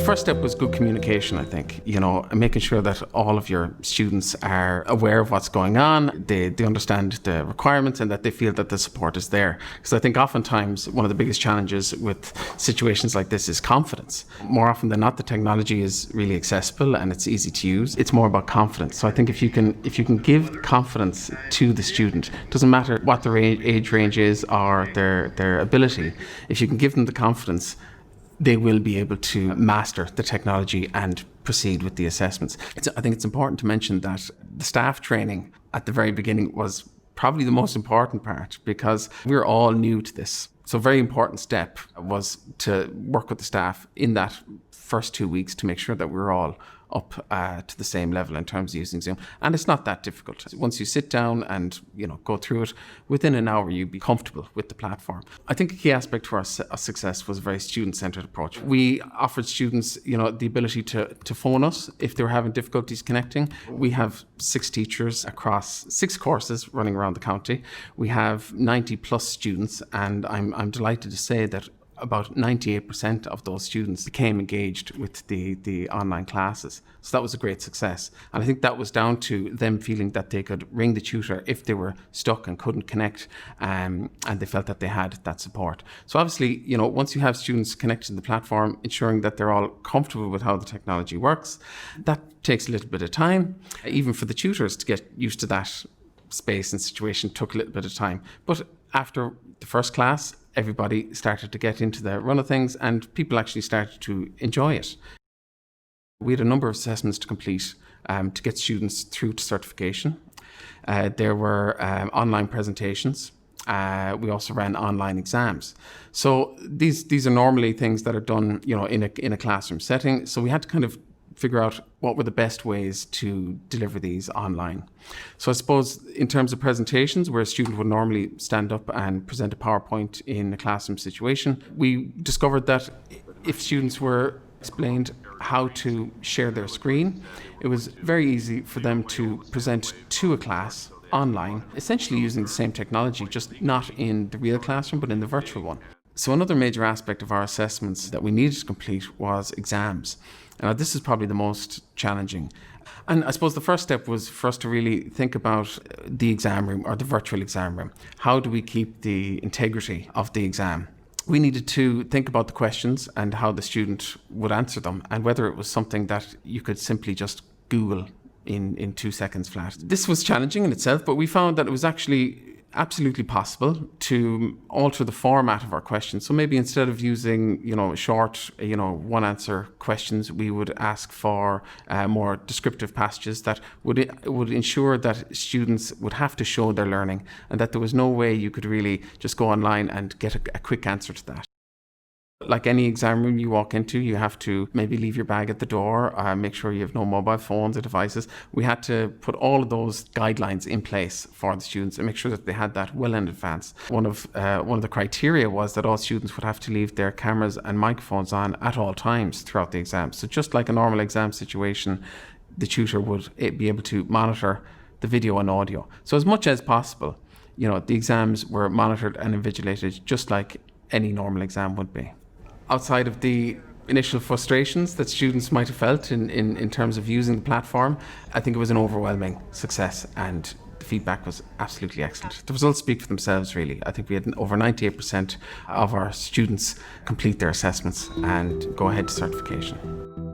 first step was good communication, I think, and making sure that all of your students are aware of what's going on, they understand the requirements and that they feel that the support is there. Because I think oftentimes one of the biggest challenges with situations like this is confidence. More often than not, the technology is really accessible and it's easy to use. It's more about confidence. So I think if you can give confidence to the student, doesn't matter what their age range is or their ability, if you can give them the confidence, they will be able to master the technology and proceed with the assessments. I think it's important to mention that the staff training at the very beginning was probably the most important part because we're all new to this. So a very important step was to work with the staff in that first 2 weeks to make sure that we're all up to the same level in terms of using Zoom. And it's not that difficult. Once you sit down and go through it, within an hour you'd be comfortable with the platform. I think a key aspect to our success was a very student-centered approach. We offered students the ability to phone us if they were having difficulties connecting. We have 6 teachers across 6 courses running around the county. We have 90 plus students, and I'm delighted to say that about 98% of those students became engaged with the online classes. So that was a great success. And I think that was down to them feeling that they could ring the tutor if they were stuck and couldn't connect, and they felt that they had that support. So obviously, once you have students connected to the platform, ensuring that they're all comfortable with how the technology works, that takes a little bit of time. Even for the tutors to get used to that space and situation took a little bit of time. But after the first class, everybody started to get into the run of things and people actually started to enjoy it. We had a number of assessments to complete to get students through to certification. There were online presentations. We also ran online exams. So these are normally things that are done in a classroom setting. So we had to kind of figure out what were the best ways to deliver these online. So I suppose in terms of presentations, where a student would normally stand up and present a PowerPoint in a classroom situation, we discovered that if students were explained how to share their screen, it was very easy for them to present to a class online, essentially using the same technology, just not in the real classroom, but in the virtual one. So another major aspect of our assessments that we needed to complete was exams. Now, this is probably the most challenging. And I suppose the first step was for us to really think about the exam room or the virtual exam room. How do we keep the integrity of the exam? We needed to think about the questions and how the student would answer them and whether it was something that you could simply just Google in 2 seconds flat. This was challenging in itself, but we found that it was actually absolutely possible to alter the format of our questions. So maybe instead of using, short, one answer questions, we would ask for more descriptive passages that would ensure that students would have to show their learning and that there was no way you could really just go online and get a quick answer to that. Like any exam room you walk into, you have to maybe leave your bag at the door, make sure you have no mobile phones or devices. We had to put all of those guidelines in place for the students and make sure that they had that well in advance. One of the criteria was that all students would have to leave their cameras and microphones on at all times throughout the exam. So just like a normal exam situation, the tutor would be able to monitor the video and audio. So as much as possible, the exams were monitored and invigilated just like any normal exam would be. Outside of the initial frustrations that students might have felt in terms of using the platform, I think it was an overwhelming success and the feedback was absolutely excellent. The results speak for themselves, really. I think we had over 98% of our students complete their assessments and go ahead to certification.